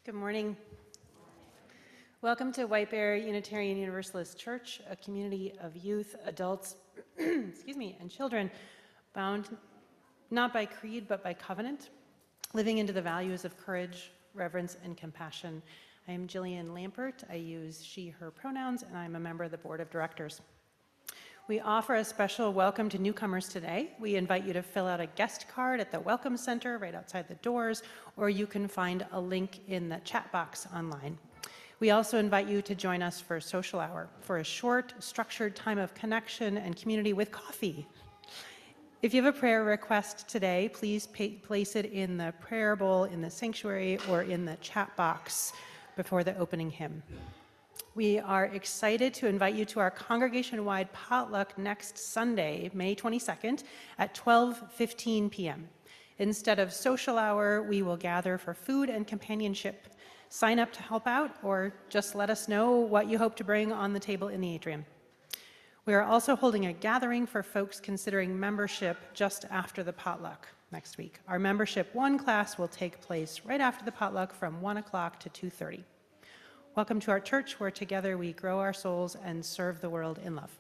Good morning. Welcome to White Bear Unitarian Universalist Church, a community of youth, adults, and children bound not by creed but by covenant, living into the values of courage, reverence, and compassion. I am Jillian Lampert. I use she, her pronouns, and I'm a member of the board of directors. We offer a special welcome to newcomers today. We invite you to fill out a guest card at the Welcome Center right outside the doors, or you can find a link in the chat box online. We also invite you to join us for social hour, for a short, structured time of connection and community with coffee. If you have a prayer request today, please place it in the prayer bowl in the sanctuary or in the chat box before the opening hymn. We are excited to invite you to our congregation-wide potluck next Sunday, May 22nd at 12:15 p.m. Instead of social hour, we will gather for food and companionship. Sign up to help out or just let us know what you hope to bring on the table in the atrium. We are also holding a gathering for folks considering membership just after the potluck next week. Our Membership 1 class will take place right after the potluck from 1 o'clock to 2:30. Welcome to our church, where together we grow our souls and serve the world in love.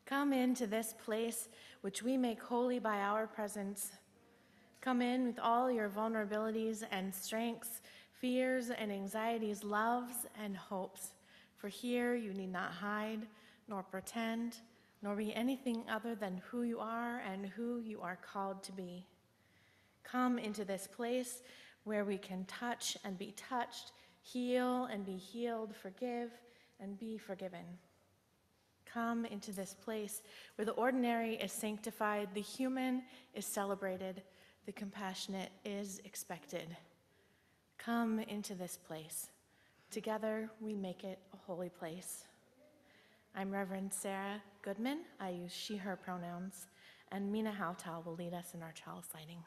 Come into this place which we make holy by our presence. Come in with all your vulnerabilities and strengths, fears and anxieties, loves and hopes. For here you need not hide, nor pretend, nor be anything other than who you are and who you are called to be. Come into this place where we can touch and be touched, heal and be healed, forgive and be forgiven. Come into this place where the ordinary is sanctified, the human is celebrated, the compassionate is expected. Come into this place. Together we make it a holy place. I'm Reverend Sarah Goodman. I use she, her pronouns, and Mina Houtal will lead us in our chalice lighting.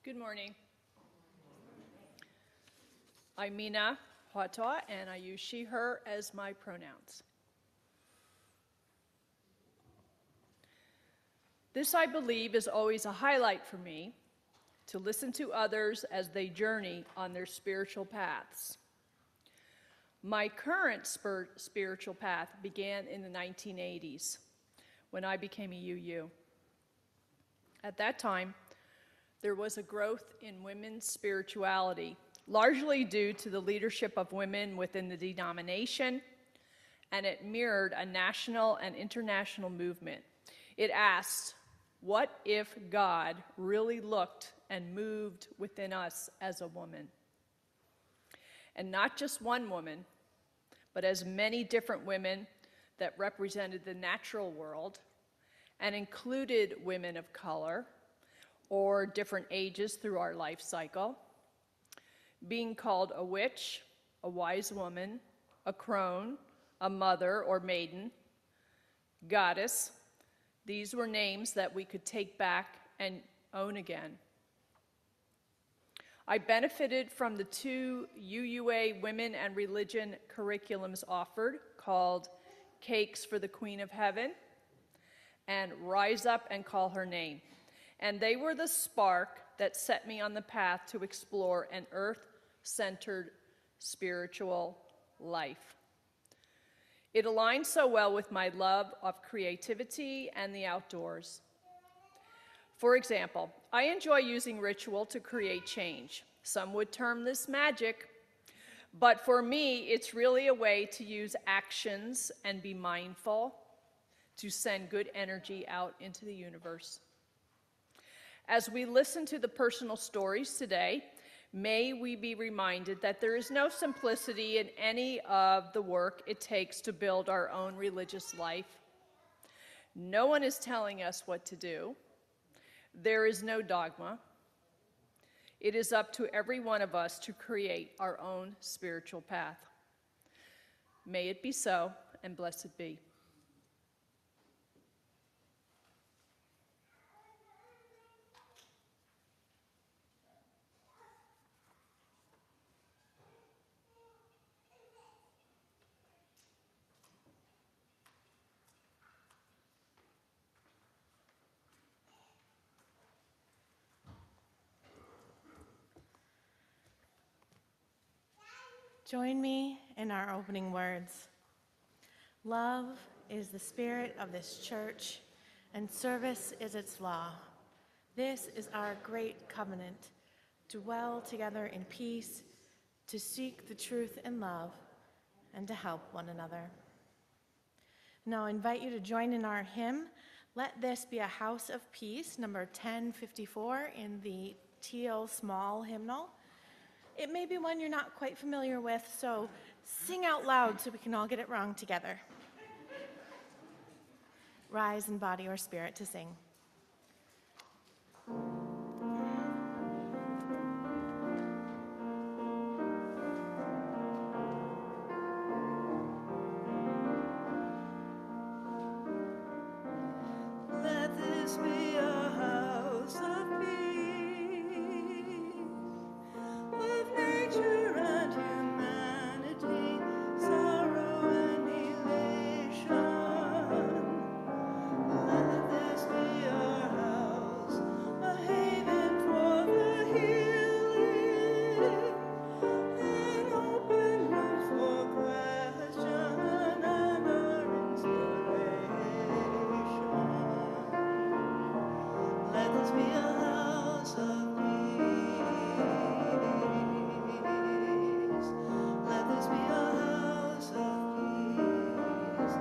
Good morning. I'm Mina Houtal, and I use she, her as my pronouns. This, I believe, is always a highlight for me, to listen to others as they journey on their spiritual paths. My current spiritual path began in the 1980s, when I became a UU. At that time, there was a growth in women's spirituality, largely due to the leadership of women within the denomination, and it mirrored a national and international movement. It asked, what if God really looked and moved within us as a woman? And not just one woman, but as many different women that represented the natural world and included women of color, or different ages through our life cycle, being called a witch, a wise woman, a crone, a mother or maiden, goddess. These were names that we could take back and own again. I benefited from the 2 UUA Women and Religion curriculums offered, called Cakes for the Queen of Heaven and Rise Up and Call Her Name. And they were the spark that set me on the path to explore an earth-centered spiritual life. It aligned so well with my love of creativity and the outdoors. For example, I enjoy using ritual to create change. Some would term this magic, but for me, it's really a way to use actions and be mindful to send good energy out into the universe. As we listen to the personal stories today, may we be reminded that there is no simplicity in any of the work it takes to build our own religious life. No one is telling us what to do. There is no dogma. It is up to every one of us to create our own spiritual path. May it be so, and blessed be. Join me in our opening words. Love is the spirit of this church, and service is its law. This is our great covenant, to dwell together in peace, to seek the truth in love, and to help one another. Now I invite you to join in our hymn, Let This Be a House of Peace, number 1054 in the teal small hymnal. It may be one you're not quite familiar with, so sing out loud so we can all get it wrong together. Rise in body or spirit to sing. Let this be a house of peace, of nature and humanity, sorrow and elation. Let this be our house, a haven for the healing, an open roof for question and our inspiration. Let this be a house of peace. Let this be a house of peace.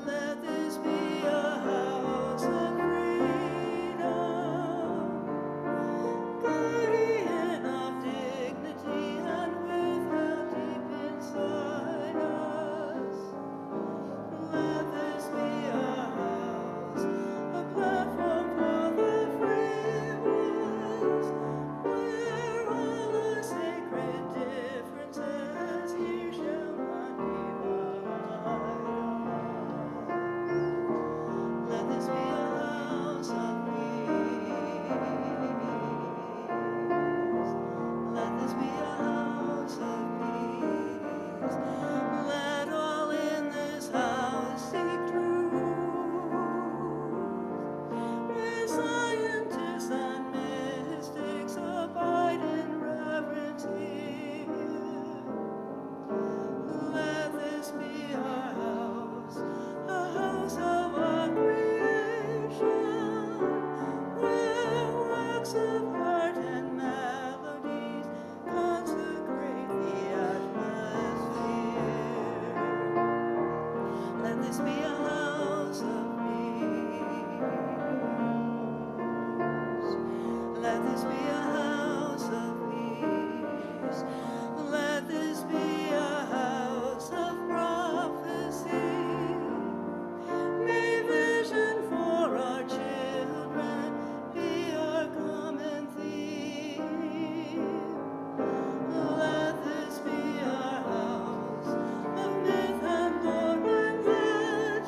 Let this be a house of freedom, guardian of dignity and without deep inside us. Let this be a house, a platform for the free ones, where all the sacred differences here shall not divide us. Let this be a house of peace. Let this be a house of peace. Let all in this house seek truth, where scientists and mystics abide in reverence here. Let this be our house, a house of our creation, where works of art and melodies consecrate the atmosphere. Let this be a house of peace. Let this be a house of peace. Let this be a house of prophecy. May vision for our children be our common theme. Let this be our house of myth and lore and legend,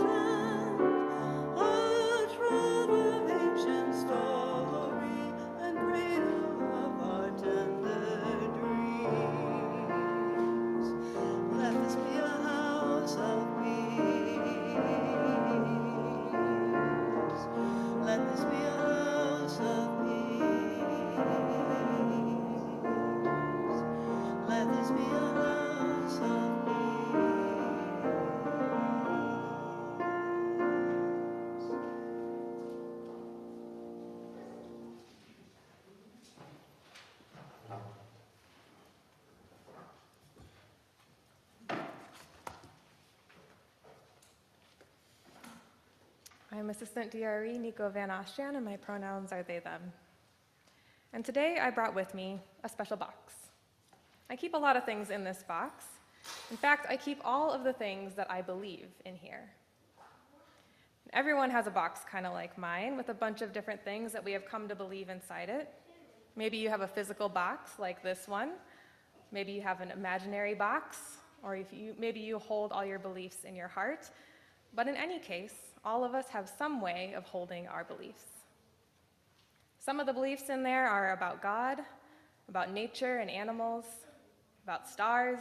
I'm Assistant DRE Nico Van Ostian, and my pronouns are they, them. And today I brought with me a special box. I keep a lot of things in this box. In fact, I keep all of the things that I believe in here. Everyone has a box kind of like mine with a bunch of different things that we have come to believe inside it. Maybe you have a physical box like this one. Maybe you have an imaginary box, or maybe you hold all your beliefs in your heart. But in any case, all of us have some way of holding our beliefs. Some of the beliefs in there are about God, about nature and animals, about stars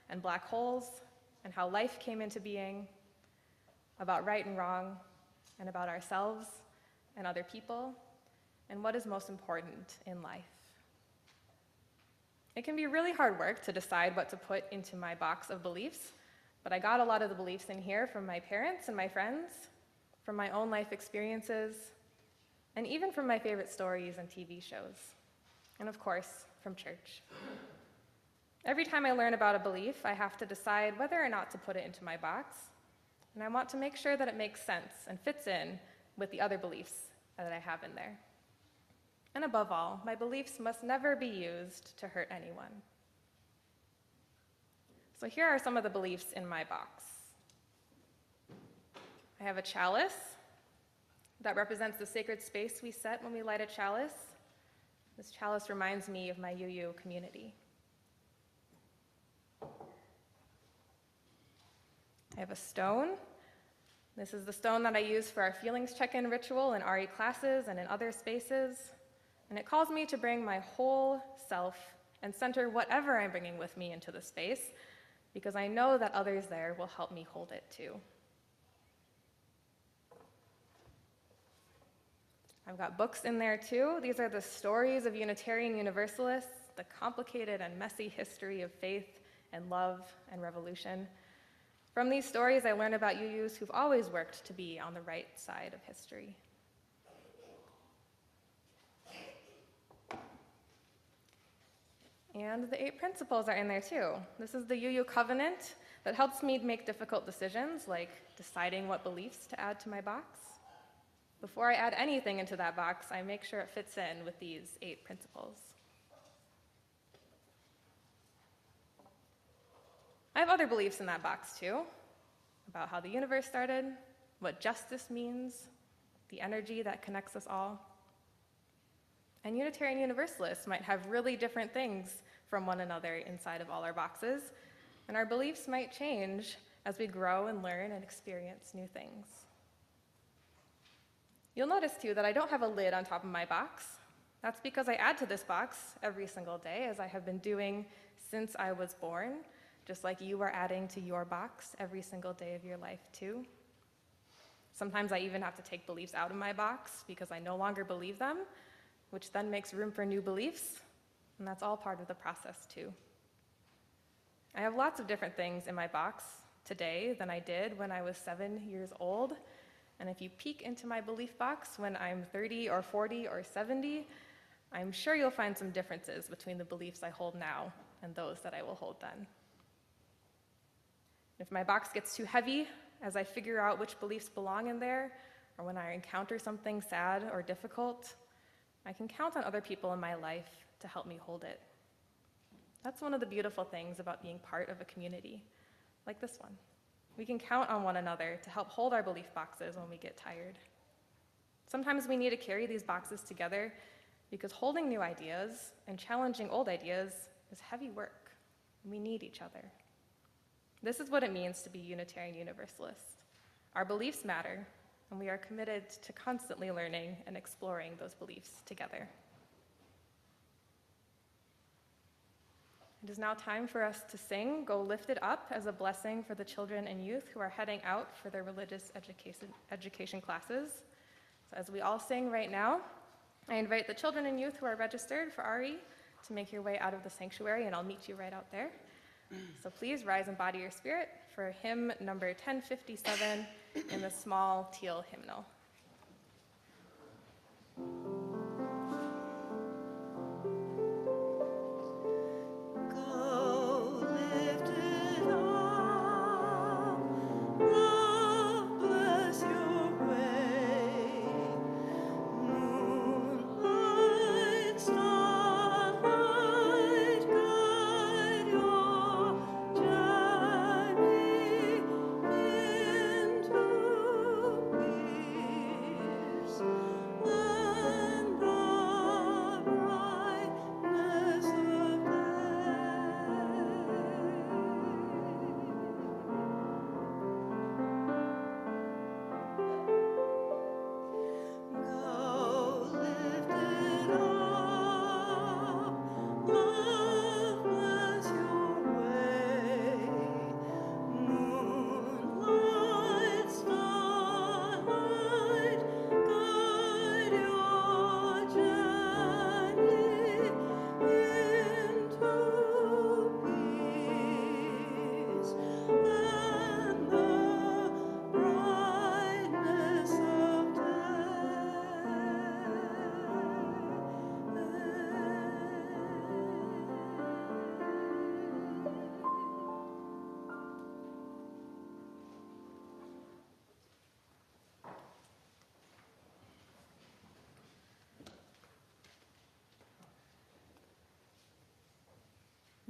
and black holes, and how life came into being, about right and wrong, and about ourselves and other people, and what is most important in life. It can be really hard work to decide what to put into my box of beliefs, but I got a lot of the beliefs in here from my parents and my friends, from my own life experiences, and even from my favorite stories and TV shows, and of course, from church. Every time I learn about a belief, I have to decide whether or not to put it into my box, and I want to make sure that it makes sense and fits in with the other beliefs that I have in there. And above all, my beliefs must never be used to hurt anyone. So here are some of the beliefs in my box. I have a chalice that represents the sacred space we set when we light a chalice. This chalice reminds me of my UU community. I have a stone. This is the stone that I use for our feelings check-in ritual in RE classes and in other spaces. And it calls me to bring my whole self and center whatever I'm bringing with me into the space, because I know that others there will help me hold it too. I've got books in there too. These are the stories of Unitarian Universalists, the complicated and messy history of faith and love and revolution. From these stories, I learn about UUs who've always worked to be on the right side of history. And the 8 principles are in there too. This is the UU covenant that helps me make difficult decisions, like deciding what beliefs to add to my box. Before I add anything into that box, I make sure it fits in with these 8 principles. I have other beliefs in that box too, about how the universe started, what justice means, the energy that connects us all. And Unitarian Universalists might have really different things from one another inside of all our boxes, and our beliefs might change as we grow and learn and experience new things. You'll notice too that I don't have a lid on top of my box. That's because I add to this box every single day, as I have been doing since I was born, just like you are adding to your box every single day of your life too. Sometimes I even have to take beliefs out of my box because I no longer believe them, which then makes room for new beliefs, and that's all part of the process too. I have lots of different things in my box today than I did when I was 7 years old, and if you peek into my belief box when I'm 30 or 40 or 70, I'm sure you'll find some differences between the beliefs I hold now and those that I will hold then. If my box gets too heavy as I figure out which beliefs belong in there, or when I encounter something sad or difficult, I can count on other people in my life to help me hold it. That's one of the beautiful things about being part of a community like this one. We can count on one another to help hold our belief boxes when we get tired. Sometimes we need to carry these boxes together because holding new ideas and challenging old ideas is heavy work, and we need each other. This is what it means to be Unitarian Universalist. Our beliefs matter, and we are committed to constantly learning and exploring those beliefs together. It is now time for us to sing Go Lift It Up as a blessing for the children and youth who are heading out for their religious education classes. So as we all sing right now, I invite the children and youth who are registered for RE to make your way out of the sanctuary, and I'll meet you right out there. So please rise and body your spirit for hymn number 1057 in the small teal hymnal. Go lift it up, love bless your way.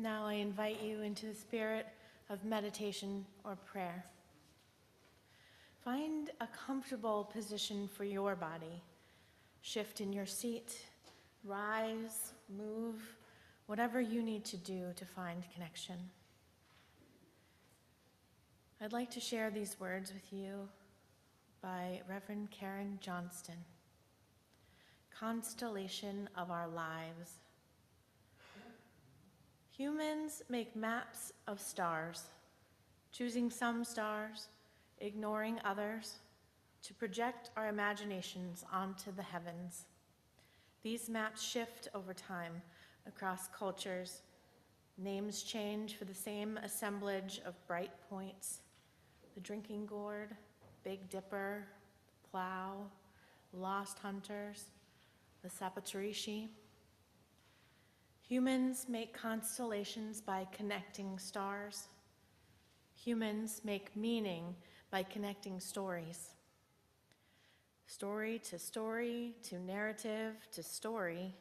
Now I invite you into the spirit of meditation or prayer. Find a comfortable position for your body. Shift in your seat, rise, move, whatever you need to do to find connection. I'd like to share these words with you by Reverend Karen Johnston. Constellation of our lives. Humans make maps of stars, choosing some stars, ignoring others, to project our imaginations onto the heavens. These maps shift over time across cultures. Names change for the same assemblage of bright points: the drinking gourd, Big Dipper, plow, lost hunters, the Sapatarishi. Humans make constellations by connecting stars. Humans make meaning by connecting stories. Story to narrative to story.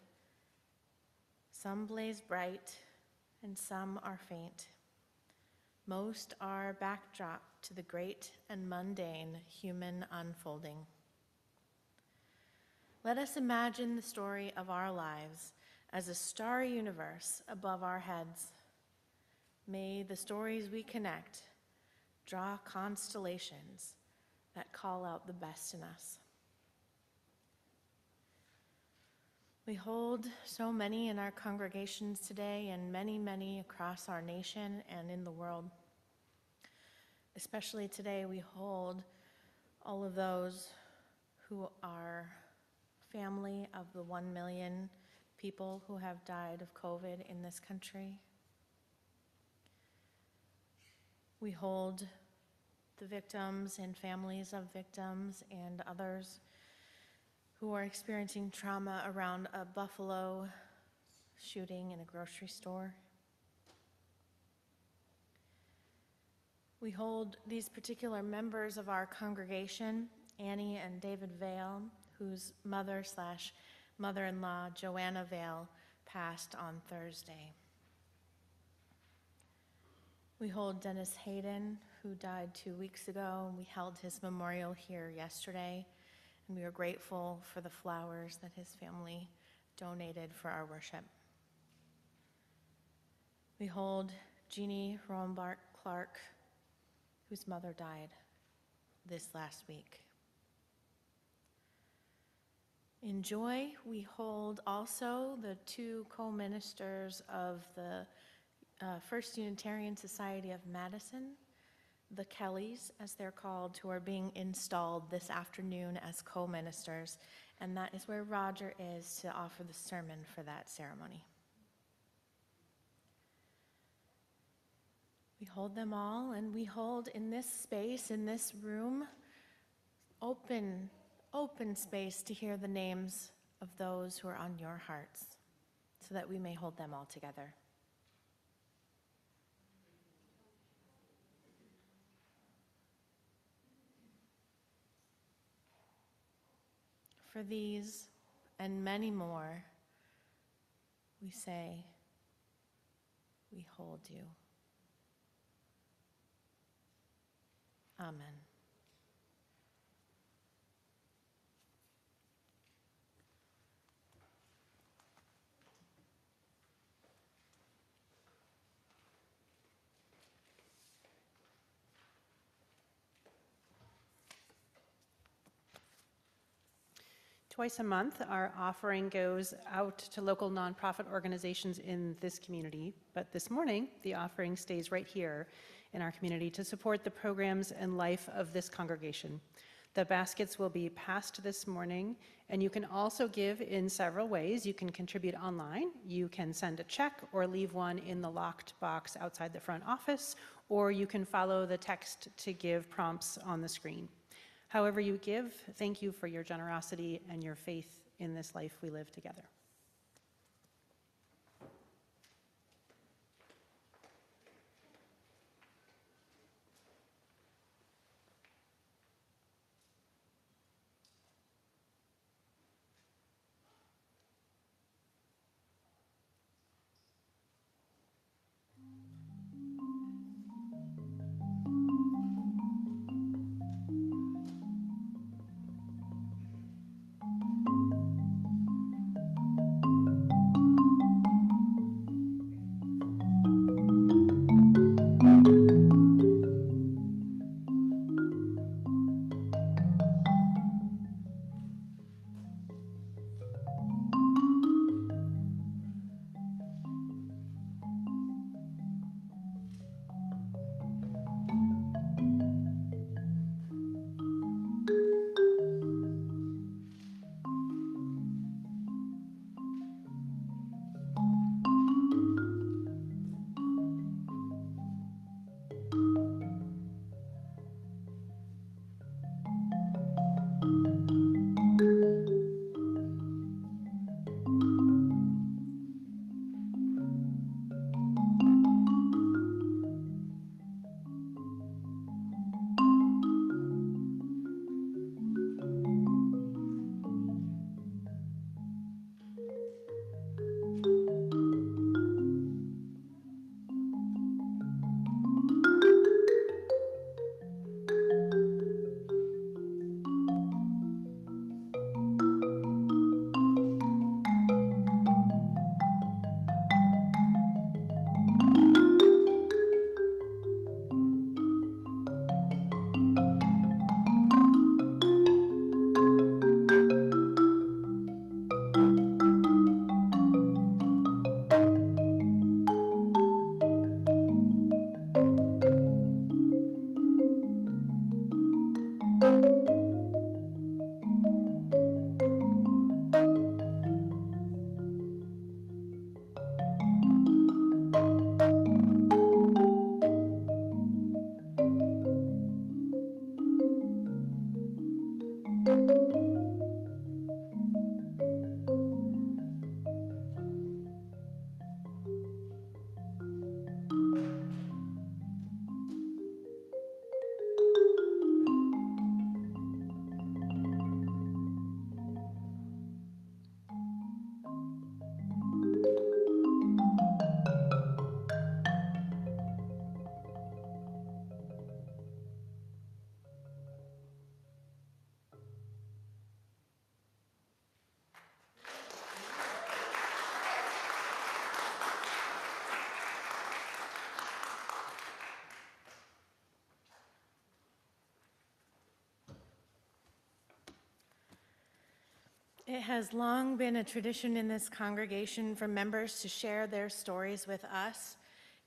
Some blaze bright and some are faint. Most are backdrop to the great and mundane human unfolding. Let us imagine the story of our lives as a starry universe above our heads. May the stories we connect draw constellations that call out the best in us. We hold so many in our congregations today, and many, many across our nation and in the world. Especially today, we hold all of those who are family of the 1 million people who have died of COVID in this country. We hold the victims and families of victims and others who are experiencing trauma around a Buffalo shooting in a grocery store. We hold these particular members of our congregation, Annie and David Vale, whose mother/mother-in-law, Joanna Vale, passed on Thursday. We hold Dennis Hayden, who died 2 weeks ago, and we held his memorial here yesterday, and we are grateful for the flowers that his family donated for our worship. We hold Jeannie Rombart Clark, whose mother died this last week. In joy, we hold also the 2 co-ministers of the First Unitarian Society of Madison, the Kellys, as they're called, who are being installed this afternoon as co-ministers, and that is where Roger is to offer the sermon for that ceremony. We hold them all, and we hold in this space, in this room, open space to hear the names of those who are on your hearts, so that we may hold them all together. For these and many more, we say, we hold you. Amen. Twice a month, our offering goes out to local nonprofit organizations in this community, but this morning, the offering stays right here in our community to support the programs and life of this congregation. The baskets will be passed this morning, and you can also give in several ways. You can contribute online, you can send a check or leave one in the locked box outside the front office, or you can follow the text to give prompts on the screen. However you give, thank you for your generosity and your faith in this life we live together. It has long been a tradition in this congregation for members to share their stories with us,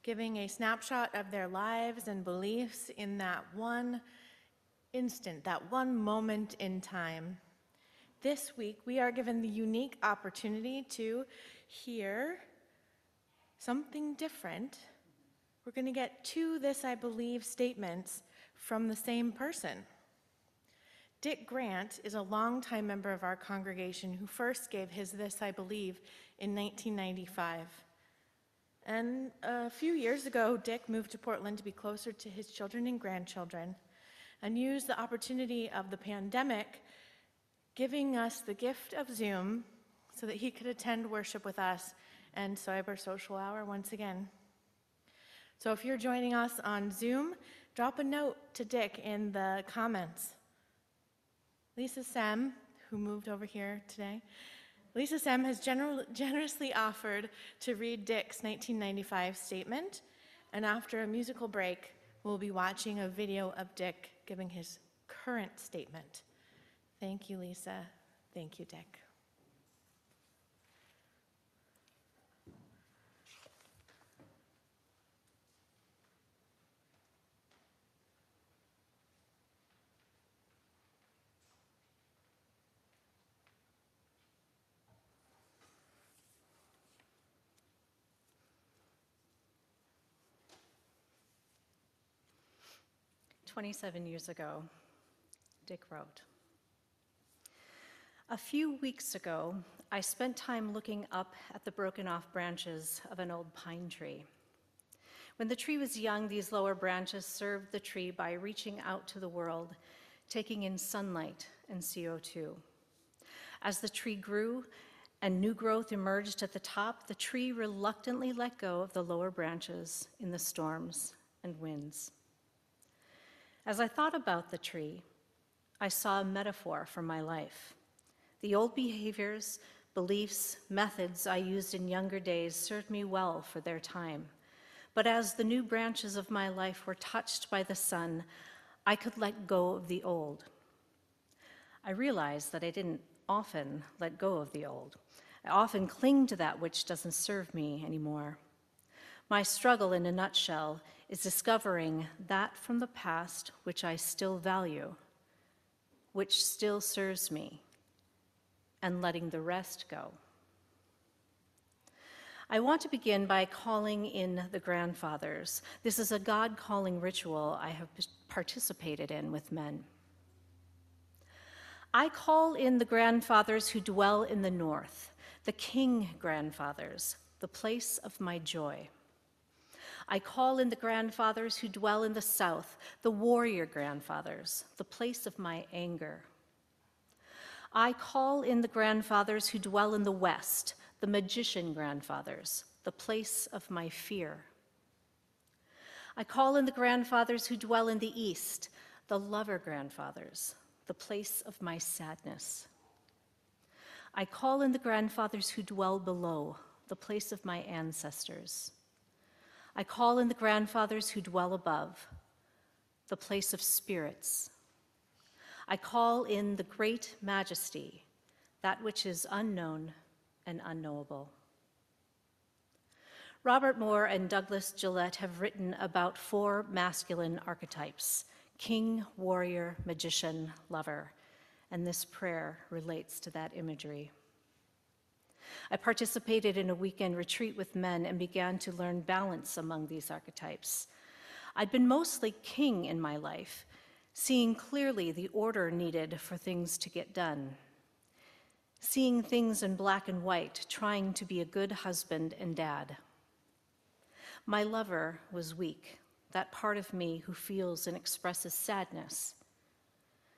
giving a snapshot of their lives and beliefs in that one instant, that one moment in time. This week, we are given the unique opportunity to hear something different. We're going to get two "this I believe" statements from the same person. Dick Grant is a longtime member of our congregation who first gave his "this I believe" in 1995. And a few years ago, Dick moved to Portland to be closer to his children and grandchildren and used the opportunity of the pandemic, giving us the gift of Zoom so that he could attend worship with us and Cyber Social Hour once again. So if you're joining us on Zoom, drop a note to Dick in the comments. Lisa Sem, who moved over here today, Lisa Sem has generously offered to read Dick's 1995 statement, and after a musical break, we'll be watching a video of Dick giving his current statement. Thank you, Lisa. Thank you, Dick. "27 years ago," Dick wrote. "A few weeks ago, I spent time looking up at the broken off branches of an old pine tree. When the tree was young, these lower branches served the tree by reaching out to the world, taking in sunlight and CO2. As the tree grew and new growth emerged at the top, the tree reluctantly let go of the lower branches in the storms and winds. As I thought about the tree, I saw a metaphor for my life. The old behaviors, beliefs, methods I used in younger days served me well for their time. But as the new branches of my life were touched by the sun, I could let go of the old. I realized that I didn't often let go of the old. I often cling to that which doesn't serve me anymore. My struggle, in a nutshell, is discovering that from the past which I still value, which still serves me, and letting the rest go. I want to begin by calling in the grandfathers. This is a God-calling ritual I have participated in with men. I call in the grandfathers who dwell in the north, the king grandfathers, the place of my joy. I call in the grandfathers who dwell in the south, the warrior grandfathers, the place of my anger. I call in the grandfathers who dwell in the west, the magician grandfathers, the place of my fear. I call in the grandfathers who dwell in the east, the lover grandfathers, the place of my sadness. I call in the grandfathers who dwell below, the place of my ancestors. I call in the grandfathers who dwell above, the place of spirits. I call in the great majesty, that which is unknown and unknowable. Robert Moore and Douglas Gillette have written about 4 masculine archetypes: king, warrior, magician, lover, and this prayer relates to that imagery. I participated in a weekend retreat with men and began to learn balance among these archetypes. I'd been mostly king in my life, seeing clearly the order needed for things to get done, seeing things in black and white, trying to be a good husband and dad. My lover was weak, that part of me who feels and expresses sadness,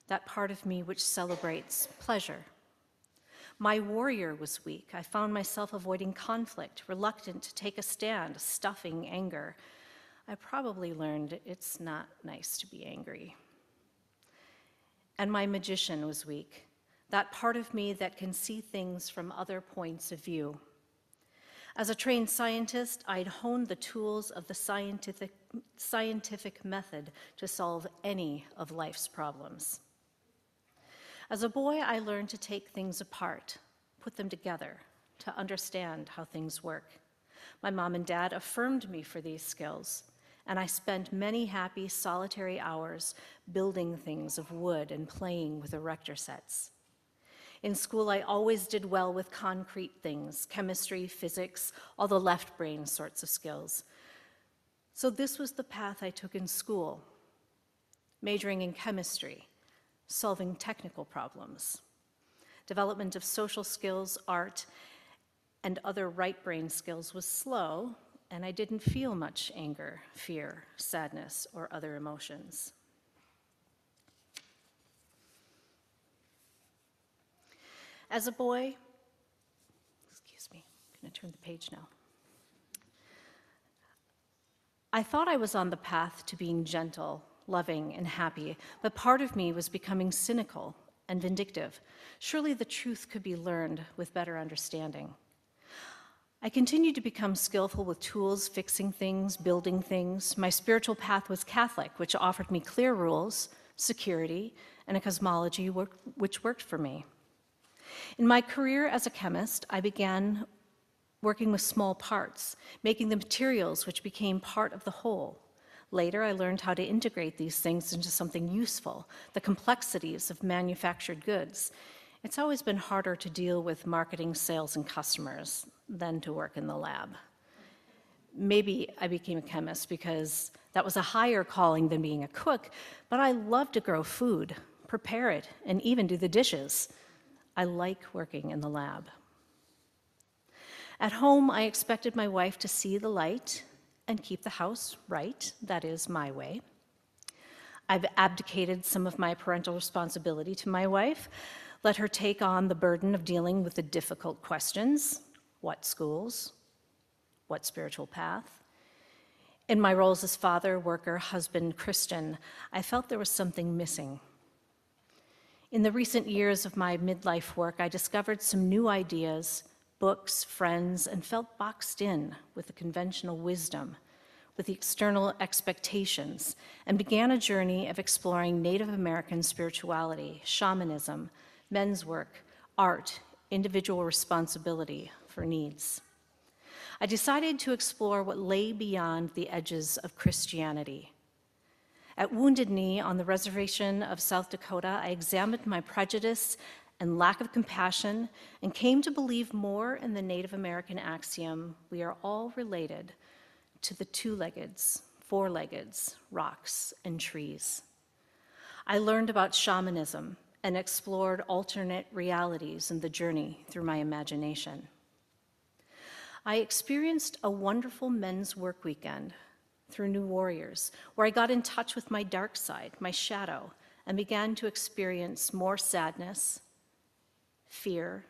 that part of me which celebrates pleasure. My warrior was weak. I found myself avoiding conflict, reluctant to take a stand, stuffing anger. I probably learned it's not nice to be angry. And my magician was weak, that part of me that can see things from other points of view. As a trained scientist, I'd honed the tools of the scientific method to solve any of life's problems. As a boy, I learned to take things apart, put them together, to understand how things work. My mom and dad affirmed me for these skills, and I spent many happy, solitary hours building things of wood and playing with erector sets. In school, I always did well with concrete things, chemistry, physics, all the left brain sorts of skills. So this was the path I took in school, majoring in chemistry, solving technical problems, development of social skills, art, and other right brain skills was slow, and I didn't feel much anger, fear, sadness, or other emotions. As a boy, I'm going to turn the page now. I thought I was on the path to being gentle, loving, and happy, but part of me was becoming cynical and vindictive. Surely the truth could be learned with better understanding. I continued to become skillful with tools, fixing things, building things. My spiritual path was Catholic, which offered me clear rules, security, and a cosmology which worked for me. In my career as a chemist, I began working with small parts, making the materials which became part of the whole. Later, I learned how to integrate these things into something useful, the complexities of manufactured goods. It's always been harder to deal with marketing, sales, and customers than to work in the lab. Maybe I became a chemist because that was a higher calling than being a cook, but I love to grow food, prepare it, and even do the dishes. I like working in the lab. At home, I expected my wife to see the light and keep the house right, that is, my way. I've abdicated some of my parental responsibility to my wife, let her take on the burden of dealing with the difficult questions: what schools, what spiritual path? In my roles as father, worker, husband, Christian, I felt there was something missing. In the recent years of my midlife work, I discovered some new ideas, books, friends, and felt boxed in with the conventional wisdom, with the external expectations, and began a journey of exploring Native American spirituality, shamanism, men's work, art, individual responsibility for needs. I decided to explore what lay beyond the edges of Christianity. At Wounded Knee on the reservation of South Dakota, I examined my prejudice and lack of compassion and came to believe more in the Native American axiom, we are all related to the two-leggeds, four-leggeds, rocks, and trees. I learned about shamanism and explored alternate realities in the journey through my imagination. I experienced a wonderful men's work weekend through New Warriors, where I got in touch with my dark side, my shadow, and began to experience more sadness, fear,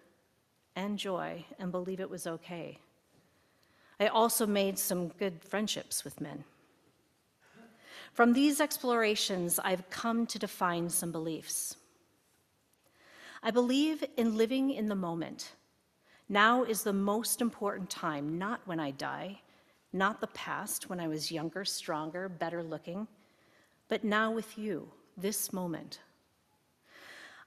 and joy, and believe it was okay. I also made some good friendships with men. From these explorations, I've come to define some beliefs. I believe in living in the moment. Now is the most important time, not when I die, not the past when I was younger, stronger, better looking, but now with you, this moment.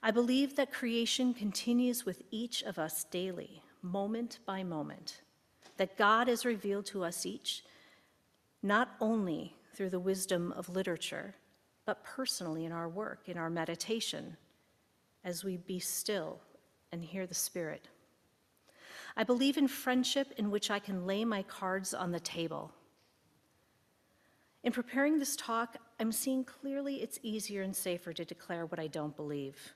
I believe that creation continues with each of us daily, moment by moment, that God is revealed to us each, not only through the wisdom of literature, but personally in our work, in our meditation, as we be still and hear the Spirit. I believe in friendship in which I can lay my cards on the table. In preparing this talk, I'm seeing clearly it's easier and safer to declare what I don't believe.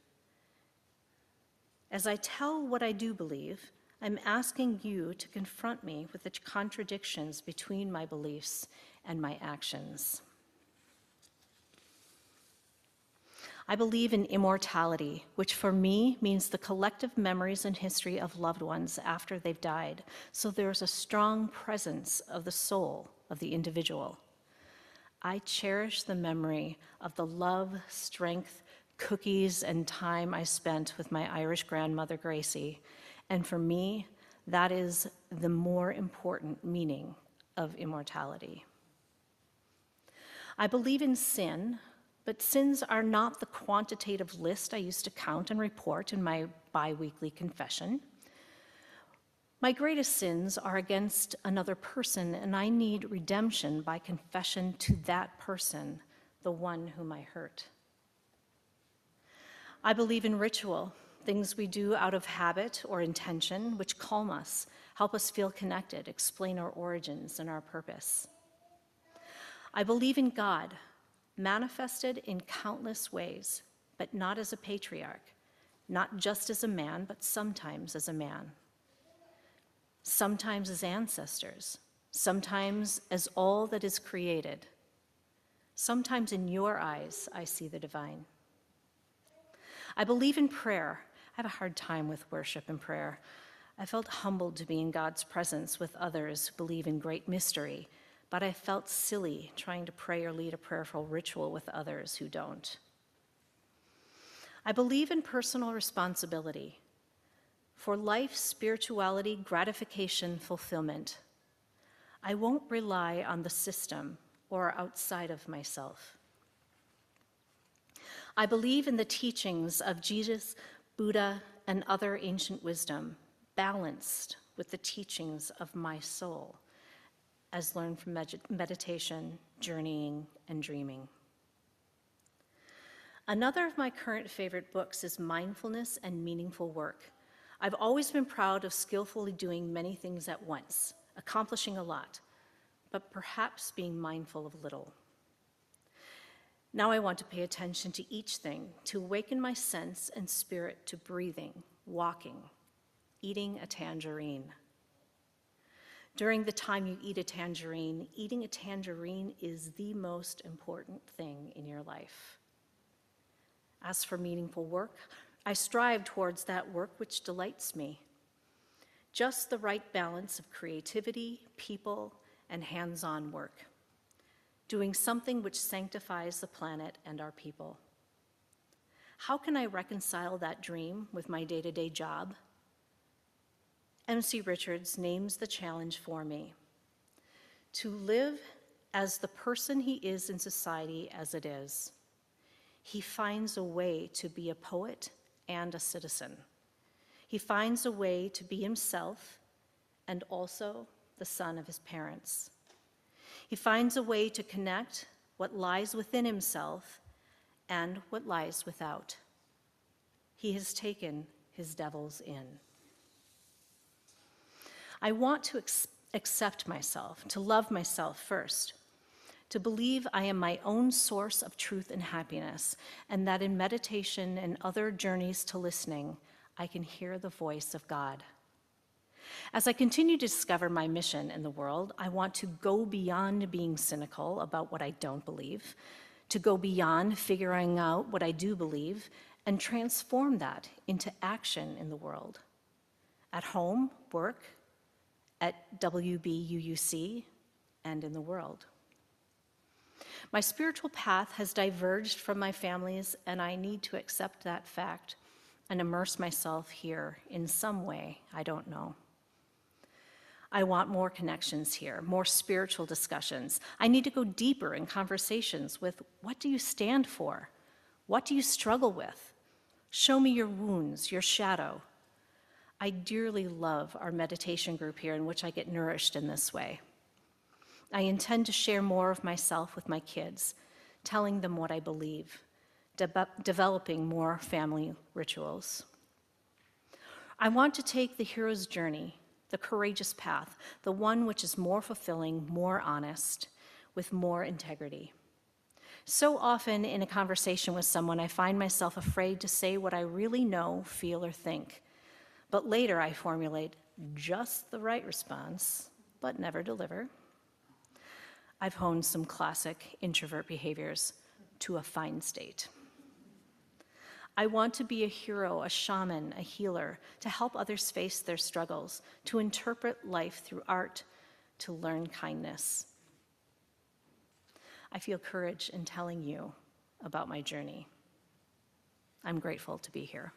As I tell what I do believe, I'm asking you to confront me with the contradictions between my beliefs and my actions. I believe in immortality, which for me means the collective memories and history of loved ones after they've died, so there's a strong presence of the soul of the individual. I cherish the memory of the love, strength, cookies, and time I spent with my Irish grandmother, Gracie, and for me, that is the more important meaning of immortality. I believe in sin, but sins are not the quantitative list I used to count and report in my bi-weekly confession. My greatest sins are against another person, and I need redemption by confession to that person, the one whom I hurt. I believe in ritual, things we do out of habit or intention, which calm us, help us feel connected, explain our origins and our purpose. I believe in God, manifested in countless ways, but not as a patriarch, not just as a man, but sometimes as a man, sometimes as ancestors, sometimes as all that is created. Sometimes in your eyes, I see the divine. I believe in prayer. I have a hard time with worship and prayer. I felt humbled to be in God's presence with others who believe in great mystery, but I felt silly trying to pray or lead a prayerful ritual with others who don't. I believe in personal responsibility for life, spirituality, gratification, fulfillment. I won't rely on the system or outside of myself. I believe in the teachings of Jesus, Buddha, and other ancient wisdom, balanced with the teachings of my soul, as learned from meditation, journeying, and dreaming. Another of my current favorite books is Mindfulness and Meaningful Work. I've always been proud of skillfully doing many things at once, accomplishing a lot, but perhaps being mindful of little. Now I want to pay attention to each thing, to awaken my sense and spirit to breathing, walking, eating a tangerine. During the time you eat a tangerine, eating a tangerine is the most important thing in your life. As for meaningful work, I strive towards that work which delights me. Just the right balance of creativity, people, and hands-on work. Doing something which sanctifies the planet and our people. How can I reconcile that dream with my day-to-day job? M.C. Richards names the challenge for me: to live as the person he is in society as it is. He finds a way to be a poet and a citizen. He finds a way to be himself and also the son of his parents. He finds a way to connect what lies within himself and what lies without. He has taken his devils in. I want to accept myself, to love myself first, to believe I am my own source of truth and happiness, and that in meditation and other journeys to listening, I can hear the voice of God. As I continue to discover my mission in the world, I want to go beyond being cynical about what I don't believe, to go beyond figuring out what I do believe, and transform that into action in the world. At home, work, at WBUUC, and in the world. My spiritual path has diverged from my family's, and I need to accept that fact and immerse myself here in some way, I don't know. I want more connections here, more spiritual discussions. I need to go deeper in conversations with, what do you stand for? What do you struggle with? Show me your wounds, your shadow. I dearly love our meditation group here in which I get nourished in this way. I intend to share more of myself with my kids, telling them what I believe, developing more family rituals. I want to take the hero's journey, the courageous path, the one which is more fulfilling, more honest, with more integrity. So often in a conversation with someone, I find myself afraid to say what I really know, feel, or think. But later I formulate just the right response, but never deliver. I've honed some classic introvert behaviors to a fine state. I want to be a hero, a shaman, a healer, to help others face their struggles, to interpret life through art, to learn kindness. I feel courage in telling you about my journey. I'm grateful to be here.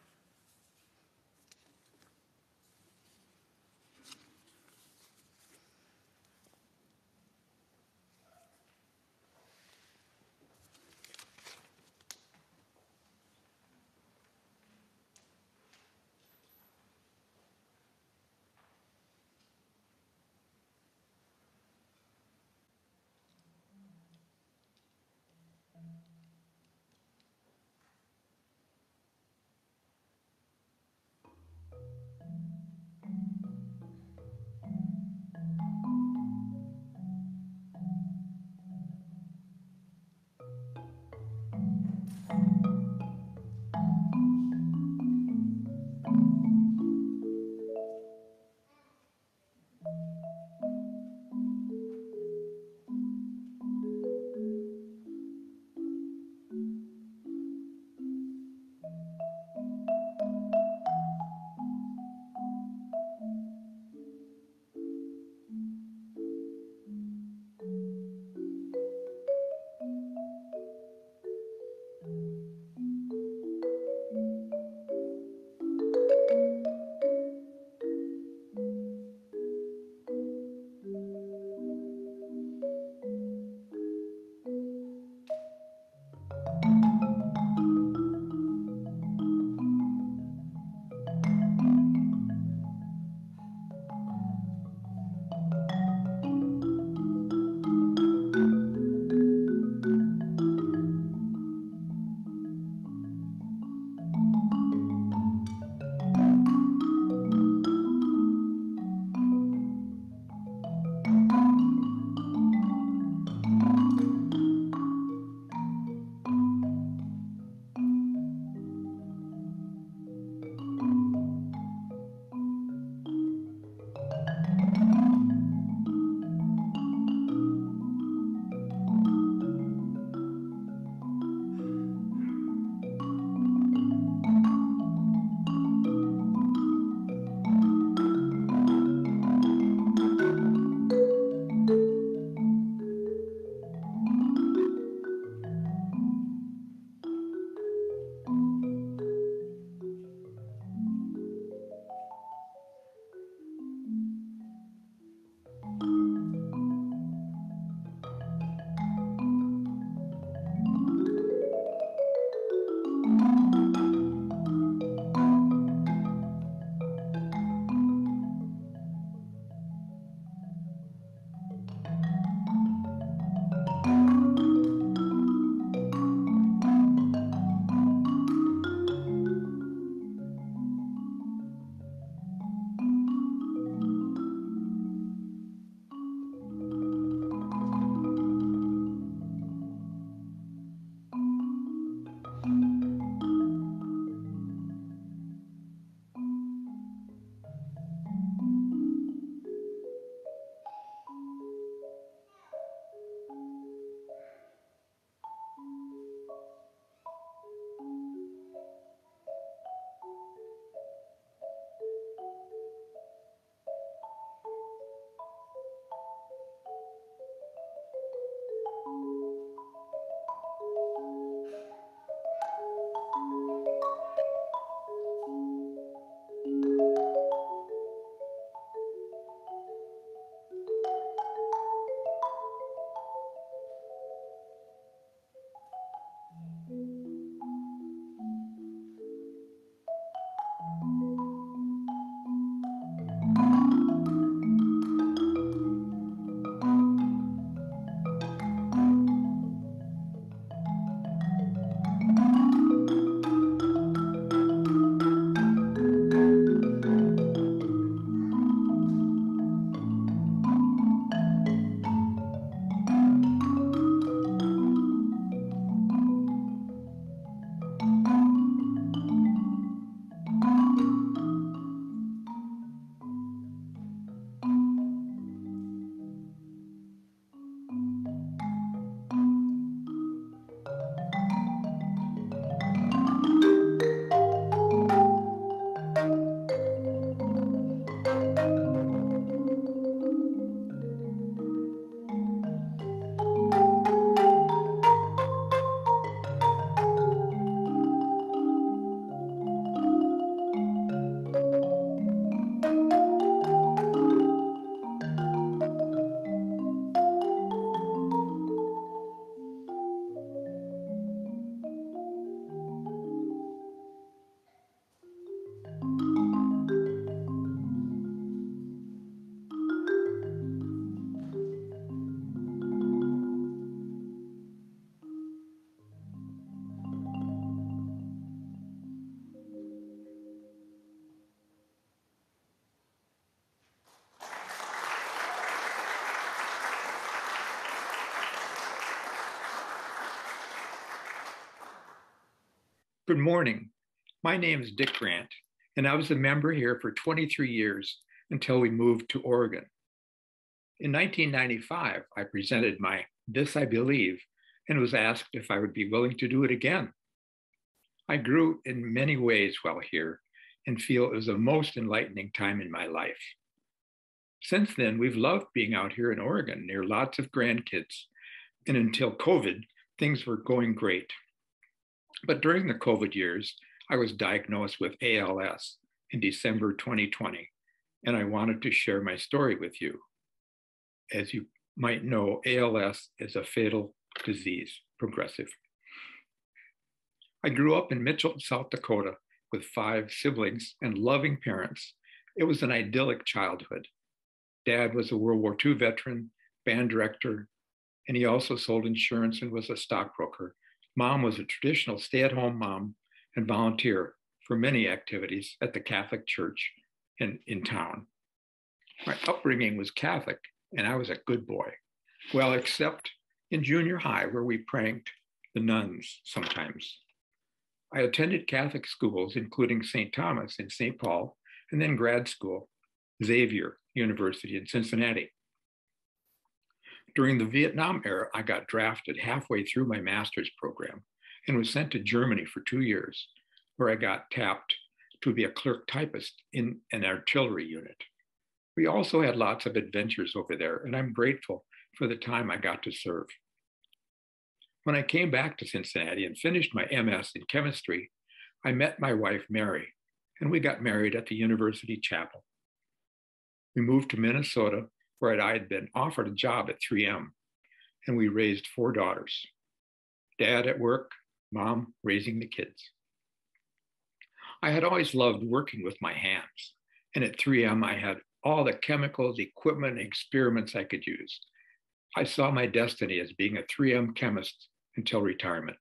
Good morning. My name is Dick Grant, and I was a member here for 23 years until we moved to Oregon. In 1995, I presented my This I Believe and was asked if I would be willing to do it again. I grew in many ways while here and feel it was the most enlightening time in my life. Since then, we've loved being out here in Oregon near lots of grandkids, and until COVID, things were going great. But during the COVID years, I was diagnosed with ALS in December 2020, and I wanted to share my story with you. As you might know, ALS is a fatal disease, progressive. I grew up in Mitchell, South Dakota, with 5 siblings and loving parents. It was an idyllic childhood. Dad was a World War II veteran, band director, and he also sold insurance and was a stockbroker. Mom was a traditional stay-at-home mom and volunteer for many activities at the Catholic Church in town. My upbringing was Catholic, and I was a good boy. Well, except in junior high, where we pranked the nuns sometimes. I attended Catholic schools, including St. Thomas and St. Paul, and then grad school, Xavier University in Cincinnati. During the Vietnam era, I got drafted halfway through my master's program and was sent to Germany for 2 years, where I got tapped to be a clerk typist in an artillery unit. We also had lots of adventures over there, and I'm grateful for the time I got to serve. When I came back to Cincinnati and finished my MS in chemistry, I met my wife, Mary, and we got married at the University Chapel. We moved to Minnesota, where I had been offered a job at 3M, and we raised 4 daughters. Dad at work, Mom raising the kids. I had always loved working with my hands, and at 3M I had all the chemicals, equipment, and experiments I could use. I saw my destiny as being a 3M chemist until retirement.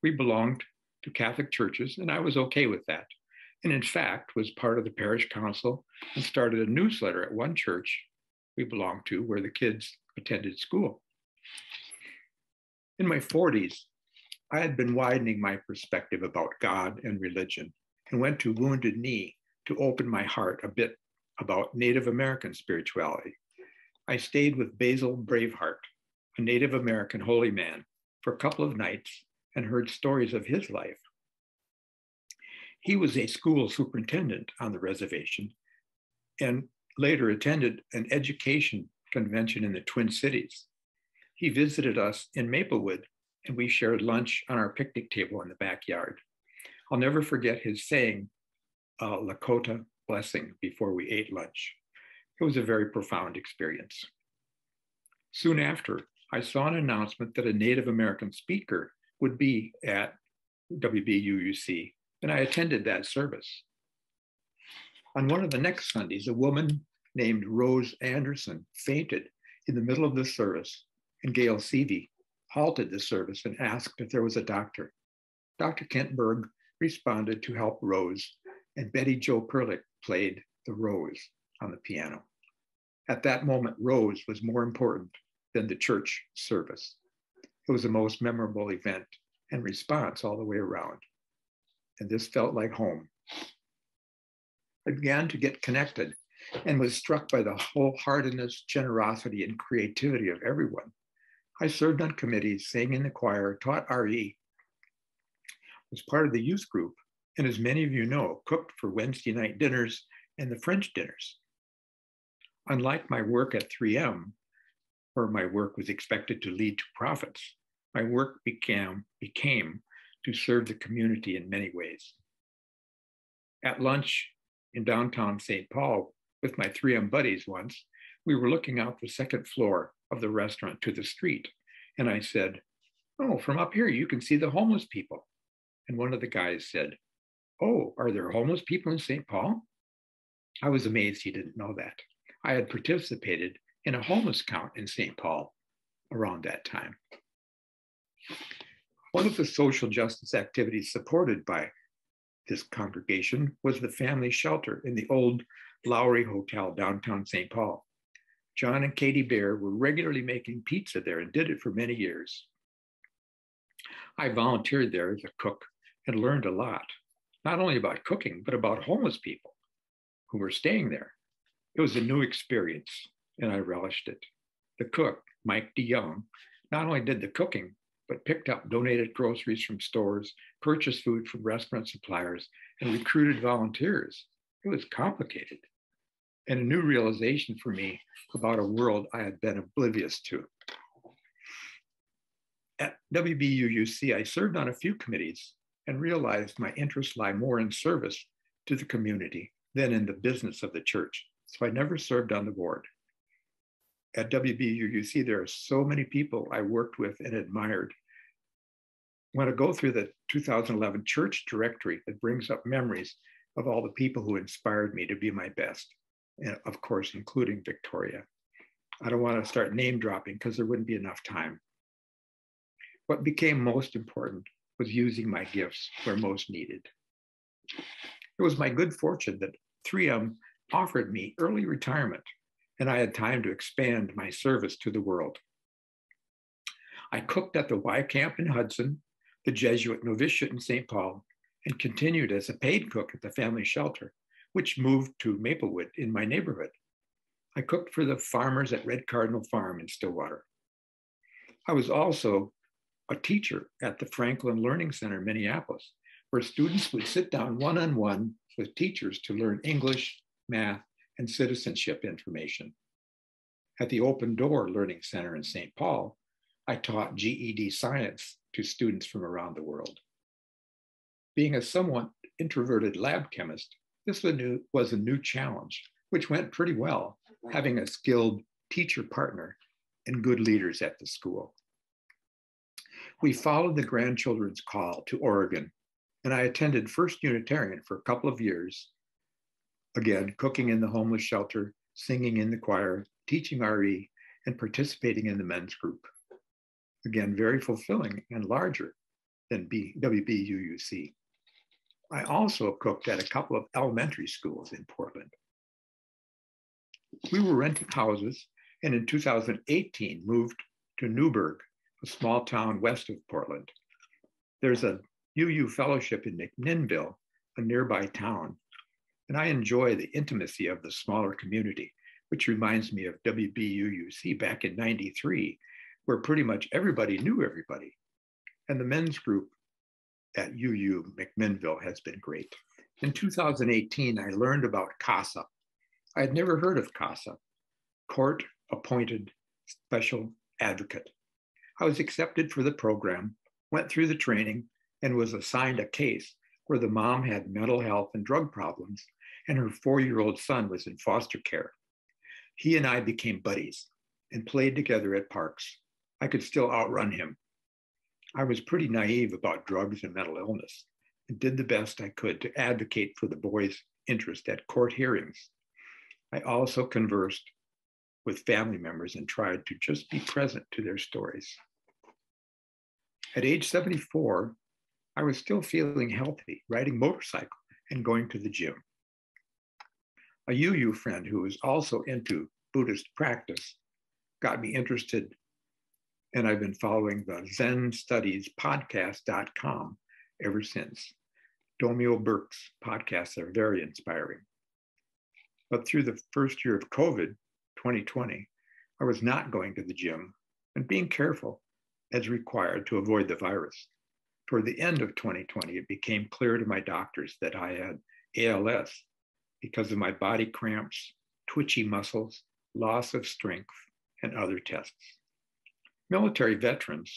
We belonged to Catholic churches, and I was okay with that, and in fact was part of the parish council and started a newsletter at one church we belonged to where the kids attended school. In my 40s, I had been widening my perspective about God and religion and went to Wounded Knee to open my heart a bit about Native American spirituality. I stayed with Basil Braveheart, a Native American holy man, for a couple of nights and heard stories of his life. He was a school superintendent on the reservation and later attended an education convention in the Twin Cities. He visited us in Maplewood, and we shared lunch on our picnic table in the backyard. I'll never forget his saying, Lakota blessing before we ate lunch. It was a very profound experience. Soon after, I saw an announcement that a Native American speaker would be at WBUUC, and I attended that service. On one of the next Sundays, a woman named Rose Anderson fainted in the middle of the service, and Gail Seavey halted the service and asked if there was a doctor. Dr. Kentberg responded to help Rose, and Betty Jo Perlich played the Rose on the piano. At that moment, Rose was more important than the church service. It was the most memorable event and response all the way around, and this felt like home. I began to get connected and was struck by the wholeheartedness, generosity, and creativity of everyone. I served on committees, sang in the choir, taught RE, was part of the youth group, and as many of you know, cooked for Wednesday night dinners and the French dinners. Unlike my work at 3M, where my work was expected to lead to profits, my work became to serve the community in many ways. At lunch in downtown St. Paul with my 3M buddies once, we were looking out the second floor of the restaurant to the street. And I said, "Oh, from up here, you can see the homeless people." And one of the guys said, "Oh, are there homeless people in St. Paul?" I was amazed he didn't know that. I had participated in a homeless count in St. Paul around that time. One of the social justice activities supported by this congregation was the family shelter in the old Lowry Hotel downtown St. Paul. John and Katie Bear were regularly making pizza there and did it for many years. I volunteered there as a cook and learned a lot, not only about cooking, but about homeless people who were staying there. It was a new experience, and I relished it. The cook, Mike DeYoung, not only did the cooking, but picked up donated groceries from stores, purchased food from restaurant suppliers, and recruited volunteers. It was complicated and a new realization for me about a world I had been oblivious to. At WBUUC, I served on a few committees and realized my interests lie more in service to the community than in the business of the church. So I never served on the board. At WBUUC, there are so many people I worked with and admired. When I go through the 2011 church directory, it brings up memories of all the people who inspired me to be my best, and of course, including Victoria. I don't want to start name dropping because there wouldn't be enough time. What became most important was using my gifts where most needed. It was my good fortune that 3M offered me early retirement, and I had time to expand my service to the world. I cooked at the Y Camp in Hudson, the Jesuit novitiate in St. Paul, and continued as a paid cook at the family shelter, which moved to Maplewood in my neighborhood. I cooked for the farmers at Red Cardinal Farm in Stillwater. I was also a teacher at the Franklin Learning Center in Minneapolis, where students would sit down one-on-one with teachers to learn English, math, and citizenship information. At the Open Door Learning Center in St. Paul, I taught GED science to students from around the world. Being a somewhat introverted lab chemist, this was a new challenge, which went pretty well, having a skilled teacher partner and good leaders at the school. We followed the grandchildren's call to Oregon, and I attended First Unitarian for a couple of years. Again, cooking in the homeless shelter, singing in the choir, teaching RE, and participating in the men's group. Again, very fulfilling and larger than WBUUC. I also cooked at a couple of elementary schools in Portland. We were renting houses, and in 2018 moved to Newburgh, a small town west of Portland. There's a UU fellowship in McMinnville, a nearby town, and I enjoy the intimacy of the smaller community, which reminds me of WBUUC back in '93, where pretty much everybody knew everybody. And the men's group at UU McMinnville has been great. In 2018, I learned about CASA. I had never heard of CASA, Court Appointed Special Advocate. I was accepted for the program, went through the training, and was assigned a case where the mom had mental health and drug problems, and her 4-year-old son was in foster care. He and I became buddies and played together at parks. I could still outrun him. I was pretty naive about drugs and mental illness and did the best I could to advocate for the boys' interest at court hearings. I also conversed with family members and tried to just be present to their stories. At age 74, I was still feeling healthy, riding motorcycle and going to the gym. A UU friend who was also into Buddhist practice got me interested, and I've been following the Zen Studies podcast.com ever since. Domio Burke's podcasts are very inspiring. But through the first year of COVID, 2020, I was not going to the gym and being careful as required to avoid the virus. Toward the end of 2020, it became clear to my doctors that I had ALS because of my body cramps, twitchy muscles, loss of strength, and other tests. Military veterans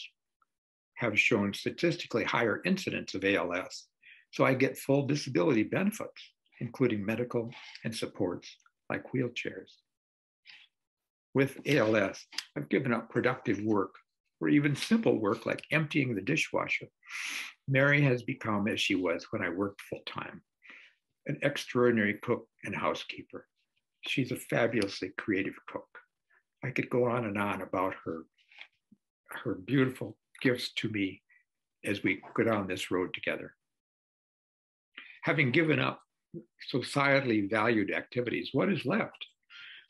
have shown statistically higher incidence of ALS, so I get full disability benefits, including medical and supports like wheelchairs. With ALS, I've given up productive work or even simple work like emptying the dishwasher. Mary has become, as she was when I worked full-time, an extraordinary cook and housekeeper. She's a fabulously creative cook. I could go on and on about her beautiful gifts to me as we go down this road together. Having given up societally valued activities, what is left?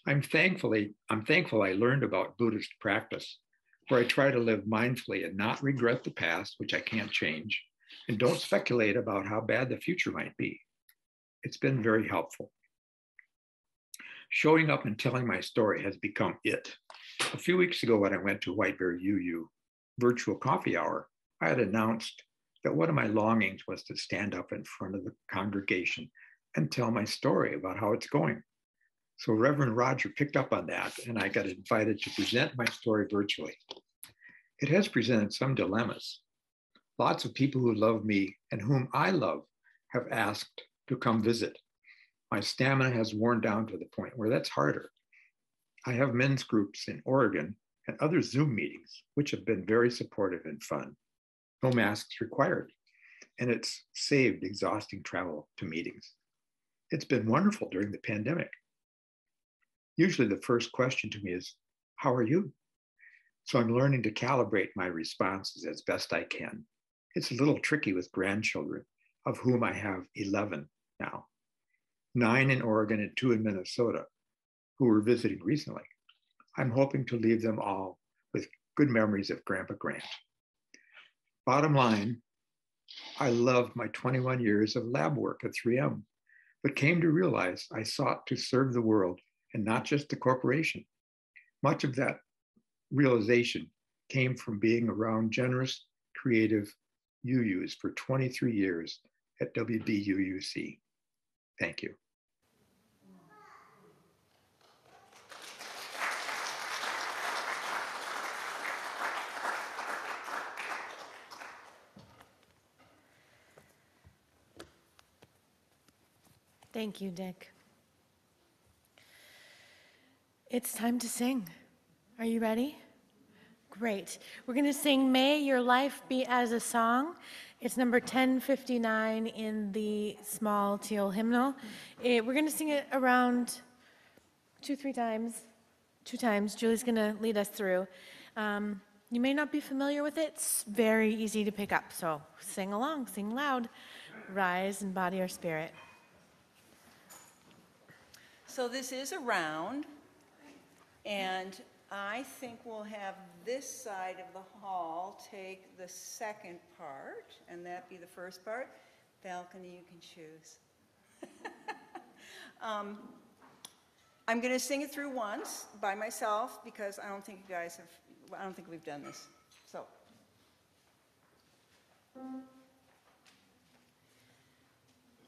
I'm thankful I learned about Buddhist practice, where I try to live mindfully and not regret the past, which I can't change, and don't speculate about how bad the future might be. It's been very helpful. Showing up and telling my story has become it. A few weeks ago, when I went to White Bear UU virtual coffee hour, I had announced that one of my longings was to stand up in front of the congregation and tell my story about how it's going. So Reverend Roger picked up on that, and I got invited to present my story virtually. It has presented some dilemmas. Lots of people who love me and whom I love have asked to come visit. My stamina has worn down to the point where that's harder. I have men's groups in Oregon and other Zoom meetings, which have been very supportive and fun. No masks required, and it's saved exhausting travel to meetings. It's been wonderful during the pandemic. Usually the first question to me is, how are you? So I'm learning to calibrate my responses as best I can. It's a little tricky with grandchildren, of whom I have 11 now, 9 in Oregon and 2 in Minnesota, who were visiting recently. I'm hoping to leave them all with good memories of Grandpa Grant. Bottom line, I loved my 21 years of lab work at 3M, but came to realize I sought to serve the world and not just the corporation. Much of that realization came from being around generous, creative UUs for 23 years at WBUUC. Thank you. Thank you, Dick. It's time to sing. Are you ready? Great. We're going to sing May Your Life Be as a Song. It's number 1059 in the small teal hymnal. We're going to sing it around 2 times. Julie's going to lead us through. You may not be familiar with it. It's very easy to pick up. So sing along, sing loud. Rise in body or spirit. So this is a round, and I think we'll have this side of the hall take the second part, and that be the first part. Balcony, you can choose. I'm going to sing it through once by myself because I don't think you guys have, I don't think we've done this. So.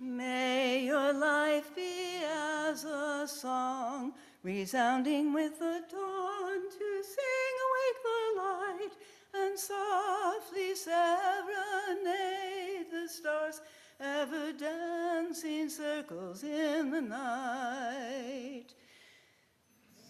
May your life be as a song, resounding with the dawn, to sing awake the light and softly serenade the stars, ever dancing circles in the night.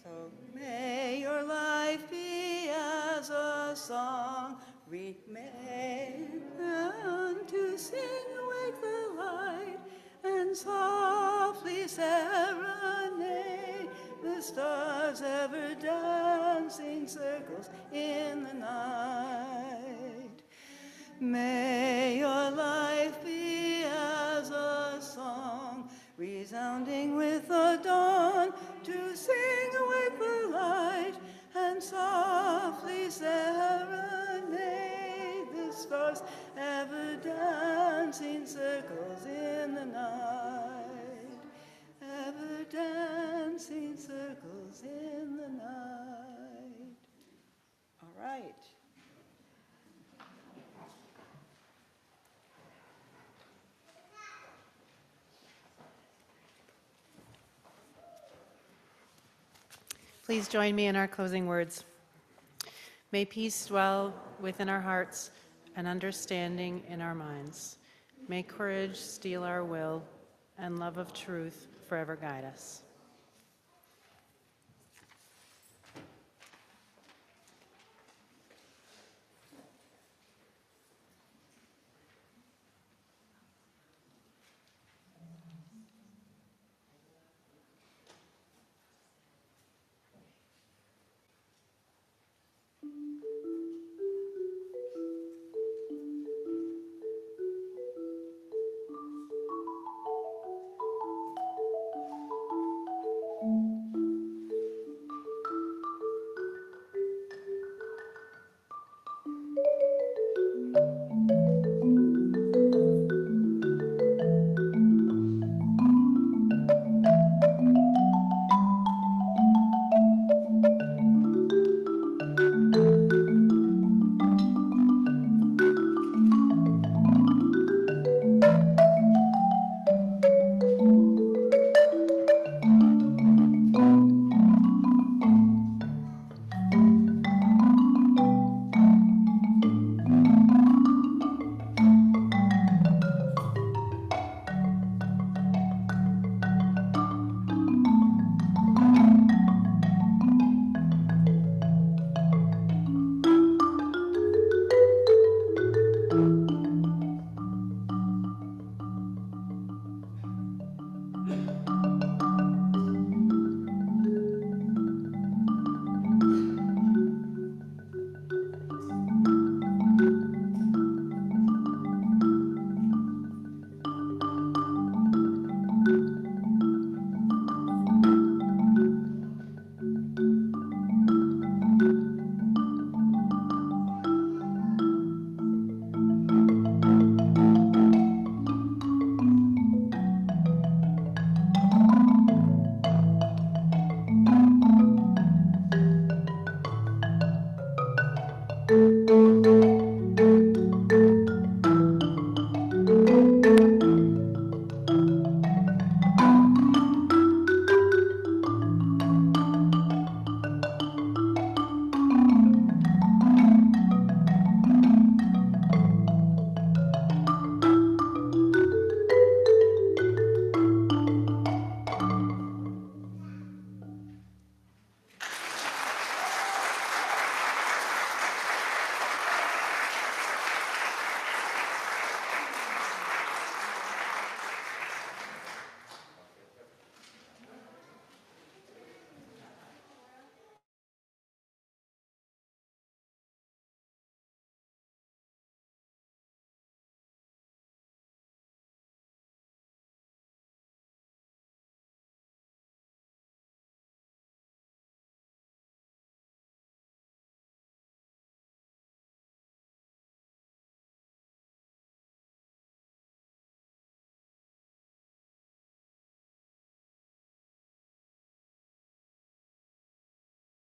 So may your life be as a song, remain and to sing awake the light and softly serenade the stars, ever dancing circles in the night. May your life be as a song, resounding with the dawn, to sing awake the light and softly serenade the stars, ever dancing circles in the night, ever dancing circles in the night. All right. Please join me in our closing words. May peace dwell within our hearts and understanding in our minds. May courage steel our will and love of truth forever guide us.